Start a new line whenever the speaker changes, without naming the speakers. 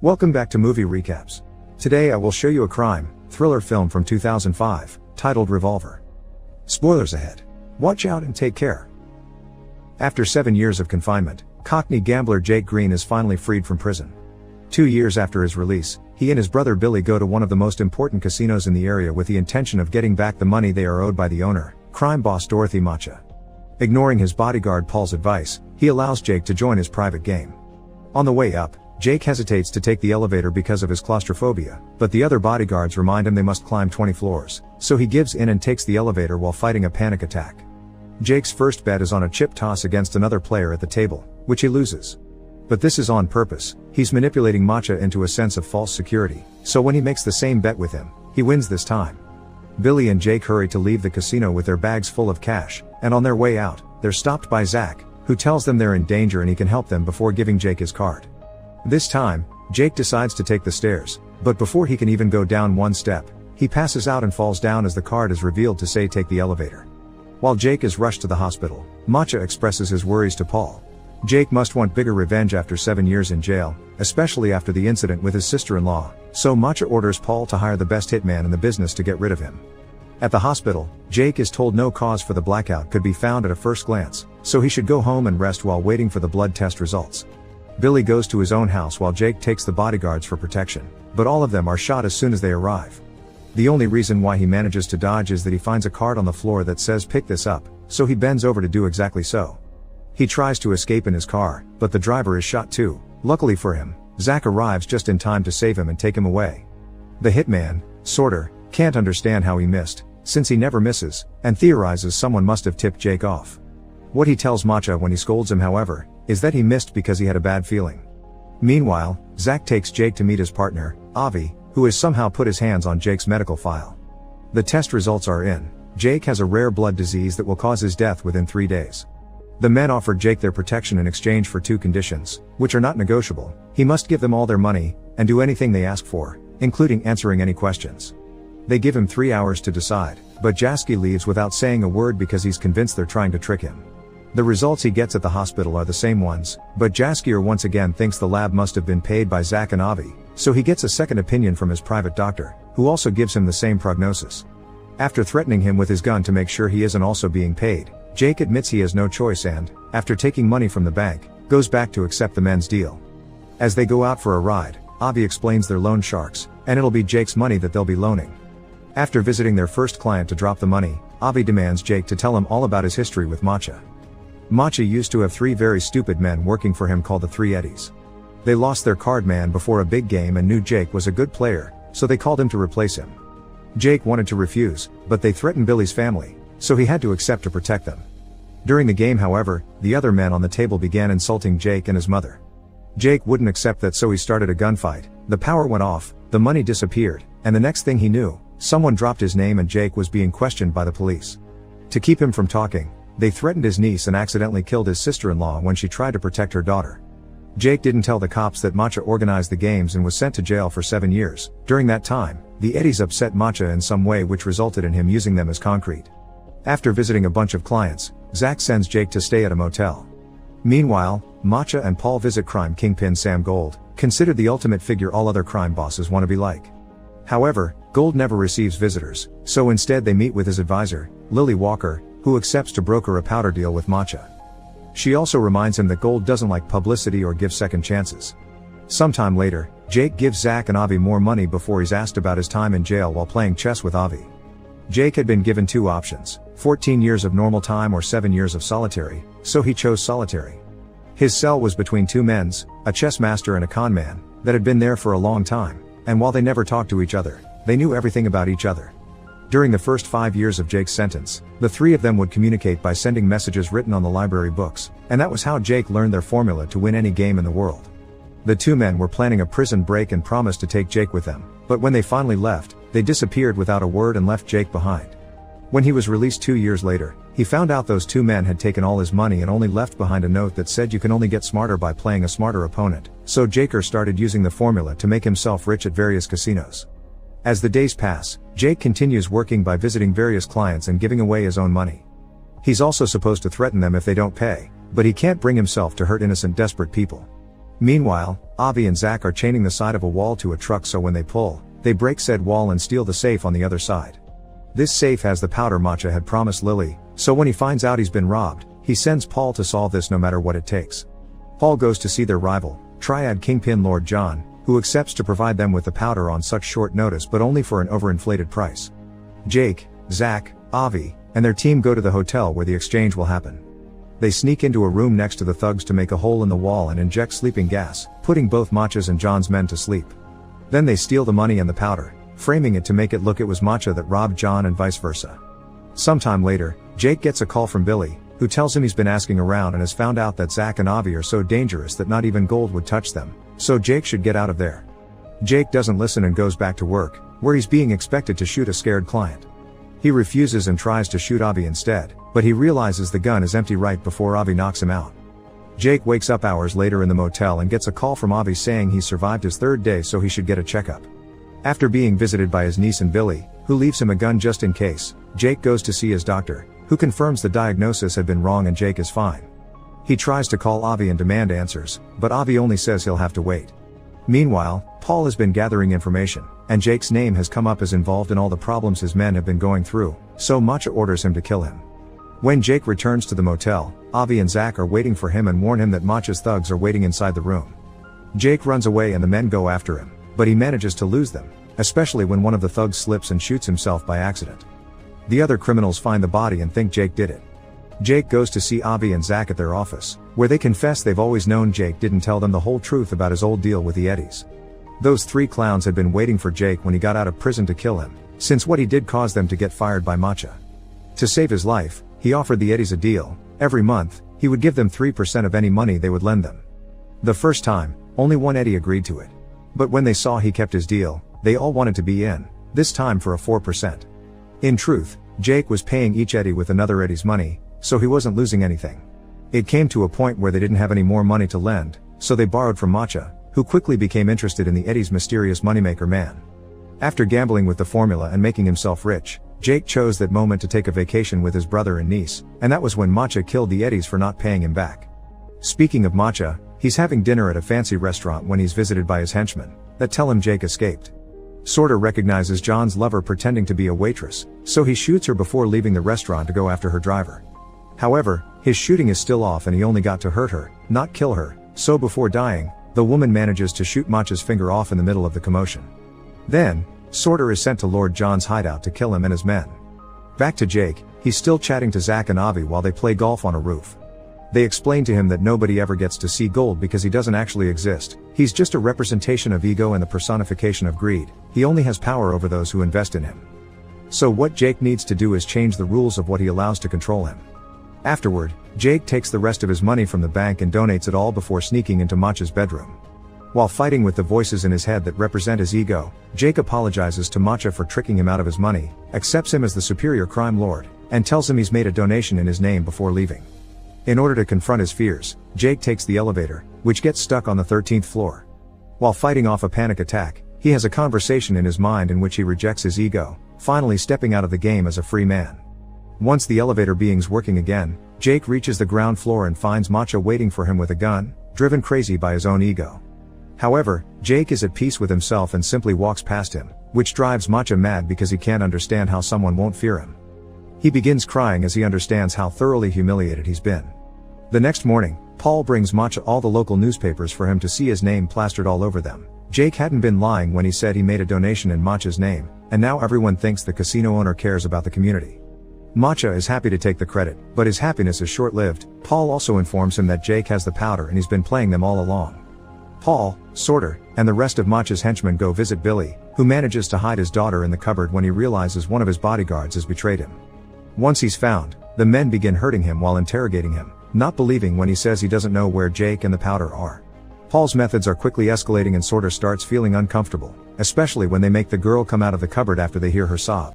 Welcome back to Movie Recaps. Today I will show you a crime, thriller film from 2005, titled Revolver. Spoilers ahead. Watch out and take care. After 7 years of confinement, Cockney gambler Jake Green is finally freed from prison. 2 years after his release, he and his brother Billy go to one of the most important casinos in the area with the intention of getting back the money they are owed by the owner, crime boss Dorothy Macha. Ignoring his bodyguard Paul's advice, he allows Jake to join his private game. On the way up, Jake hesitates to take the elevator because of his claustrophobia, but the other bodyguards remind him they must climb 20 floors, so he gives in and takes the elevator while fighting a panic attack. Jake's first bet is on a chip toss against another player at the table, which he loses. But this is on purpose. He's manipulating Macha into a sense of false security, so when he makes the same bet with him, he wins this time. Billy and Jake hurry to leave the casino with their bags full of cash, and on their way out, they're stopped by Zach, who tells them they're in danger and he can help them before giving Jake his card. This time, Jake decides to take the stairs, but before he can even go down one step, he passes out and falls down as the card is revealed to say take the elevator. While Jake is rushed to the hospital, Macha expresses his worries to Paul. Jake must want bigger revenge after 7 years in jail, especially after the incident with his sister-in-law, so Macha orders Paul to hire the best hitman in the business to get rid of him. At the hospital, Jake is told no cause for the blackout could be found at a first glance, so he should go home and rest while waiting for the blood test results. Billy goes to his own house while Jake takes the bodyguards for protection, but all of them are shot as soon as they arrive. The only reason why he manages to dodge is that he finds a card on the floor that says pick this up, so he bends over to do exactly so. He tries to escape in his car, but the driver is shot too. Luckily for him, Zach arrives just in time to save him and take him away. The hitman, Sorter, can't understand how he missed, since he never misses, and theorizes someone must have tipped Jake off. What he tells Macha when he scolds him, however, is that he missed because he had a bad feeling. Meanwhile, Zach takes Jake to meet his partner, Avi, who has somehow put his hands on Jake's medical file. The test results are in. Jake has a rare blood disease that will cause his death within 3 days. The men offered Jake their protection in exchange for 2 conditions, which are not negotiable. He must give them all their money, and do anything they ask for, including answering any questions. They give him 3 hours to decide, but Jasky leaves without saying a word because he's convinced they're trying to trick him. The results he gets at the hospital are the same ones, but Jaskier once again thinks the lab must have been paid by Zach and Avi, so he gets a second opinion from his private doctor, who also gives him the same prognosis. After threatening him with his gun to make sure he isn't also being paid, Jake admits he has no choice and, after taking money from the bank, goes back to accept the men's deal. As they go out for a ride, Avi explains they're loan sharks, and it'll be Jake's money that they'll be loaning. After visiting their first client to drop the money, Avi demands Jake to tell him all about his history with Macha. Macha used to have 3 very stupid men working for him called the Three Eddies. They lost their card man before a big game and knew Jake was a good player, so they called him to replace him. Jake wanted to refuse, but they threatened Billy's family, so he had to accept to protect them. During the game, however, the other men on the table began insulting Jake and his mother. Jake wouldn't accept that, so he started a gunfight. The power went off, the money disappeared, and the next thing he knew, someone dropped his name and Jake was being questioned by the police. To keep him from talking, they threatened his niece and accidentally killed his sister-in-law when she tried to protect her daughter. Jake didn't tell the cops that Macha organized the games and was sent to jail for 7 years. During that time, the Eddies upset Macha in some way, which resulted in him using them as concrete. After visiting a bunch of clients, Zach sends Jake to stay at a motel. Meanwhile, Macha and Paul visit crime kingpin Sam Gold, considered the ultimate figure all other crime bosses want to be like. However, Gold never receives visitors, so instead they meet with his advisor, Lily Walker, who accepts to broker a powder deal with Macha. She also reminds him that Gold doesn't like publicity or give second chances. Sometime later, Jake gives Zach and Avi more money before he's asked about his time in jail while playing chess with Avi. Jake had been given 2 options, 14 years of normal time or 7 years of solitary, so he chose solitary. His cell was between 2 men's, a chess master and a con man, that had been there for a long time, and while they never talked to each other, they knew everything about each other. During the first 5 years of Jake's sentence, the 3 of them would communicate by sending messages written on the library books, and that was how Jake learned their formula to win any game in the world. The 2 men were planning a prison break and promised to take Jake with them, but when they finally left, they disappeared without a word and left Jake behind. When he was released 2 years later, he found out those 2 men had taken all his money and only left behind a note that said you can only get smarter by playing a smarter opponent, so Jaker started using the formula to make himself rich at various casinos. As the days pass, Jake continues working by visiting various clients and giving away his own money. He's also supposed to threaten them if they don't pay, but he can't bring himself to hurt innocent, desperate people. Meanwhile, Avi and Zach are chaining the side of a wall to a truck so when they pull, they break said wall and steal the safe on the other side. This safe has the powder Matcha had promised Lily, so when he finds out he's been robbed, he sends Paul to solve this no matter what it takes. Paul goes to see their rival, Triad Kingpin Lord John, who accepts to provide them with the powder on such short notice but only for an overinflated price. Jake, Zach, Avi, and their team go to the hotel where the exchange will happen. They sneak into a room next to the thugs to make a hole in the wall and inject sleeping gas, putting both Matcha's and John's men to sleep. Then they steal the money and the powder, framing it to make it look it was Matcha that robbed John and vice versa. Sometime later, Jake gets a call from Billy, who tells him he's been asking around and has found out that Zach and Avi are so dangerous that not even gold would touch them, so Jake should get out of there. Jake doesn't listen and goes back to work, where he's being expected to shoot a scared client. He refuses and tries to shoot Avi instead, but he realizes the gun is empty right before Avi knocks him out. Jake wakes up hours later in the motel and gets a call from Avi saying he's survived his third day so he should get a checkup. After being visited by his niece and Billy, who leaves him a gun just in case, Jake goes to see his doctor, who confirms the diagnosis had been wrong and Jake is fine. He tries to call Avi and demand answers, but Avi only says he'll have to wait. Meanwhile, Paul has been gathering information, and Jake's name has come up as involved in all the problems his men have been going through, so Matcha orders him to kill him. When Jake returns to the motel, Avi and Zach are waiting for him and warn him that Matcha's thugs are waiting inside the room. Jake runs away and the men go after him, but he manages to lose them, especially when one of the thugs slips and shoots himself by accident. The other criminals find the body and think Jake did it. Jake goes to see Avi and Zach at their office, where they confess they've always known Jake didn't tell them the whole truth about his old deal with the Eddies. Those three clowns had been waiting for Jake when he got out of prison to kill him, since what he did caused them to get fired by Matcha. To save his life, he offered the Eddies a deal. Every month, he would give them 3% of any money they would lend them. The first time, only one Eddie agreed to it. But when they saw he kept his deal, they all wanted to be in, this time for a 4%. In truth, Jake was paying each Eddie with another Eddie's money, so he wasn't losing anything. It came to a point where they didn't have any more money to lend, so they borrowed from Matcha, who quickly became interested in the Eddie's mysterious moneymaker man. After gambling with the formula and making himself rich, Jake chose that moment to take a vacation with his brother and niece, and that was when Matcha killed the Eddies for not paying him back. Speaking of Matcha, he's having dinner at a fancy restaurant when he's visited by his henchmen, that tell him Jake escaped. Sorter recognizes John's lover pretending to be a waitress, so he shoots her before leaving the restaurant to go after her driver. However, his shooting is still off and he only got to hurt her, not kill her, so before dying, the woman manages to shoot Matcha's finger off in the middle of the commotion. Then, Sorter is sent to Lord John's hideout to kill him and his men. Back to Jake, he's still chatting to Zach and Avi while they play golf on a roof. They explain to him that nobody ever gets to see gold because he doesn't actually exist, he's just a representation of ego and the personification of greed, he only has power over those who invest in him. So what Jake needs to do is change the rules of what he allows to control him. Afterward, Jake takes the rest of his money from the bank and donates it all before sneaking into Matcha's bedroom. While fighting with the voices in his head that represent his ego, Jake apologizes to Matcha for tricking him out of his money, accepts him as the superior crime lord, and tells him he's made a donation in his name before leaving. In order to confront his fears, Jake takes the elevator, which gets stuck on the 13th floor. While fighting off a panic attack, he has a conversation in his mind in which he rejects his ego, finally stepping out of the game as a free man. Once the elevator being's working again, Jake reaches the ground floor and finds Matcha waiting for him with a gun, driven crazy by his own ego. However, Jake is at peace with himself and simply walks past him, which drives Matcha mad because he can't understand how someone won't fear him. He begins crying as he understands how thoroughly humiliated he's been. The next morning, Paul brings Matcha all the local newspapers for him to see his name plastered all over them. Jake hadn't been lying when he said he made a donation in Matcha's name, and now everyone thinks the casino owner cares about the community. Matcha is happy to take the credit, but his happiness is short-lived. Paul also informs him that Jake has the powder and he's been playing them all along. Paul, Sorter, and the rest of Matcha's henchmen go visit Billy, who manages to hide his daughter in the cupboard when he realizes one of his bodyguards has betrayed him. Once he's found, the men begin hurting him while interrogating him, not believing when he says he doesn't know where Jake and the powder are. Paul's methods are quickly escalating and Sorter starts feeling uncomfortable, especially when they make the girl come out of the cupboard after they hear her sob.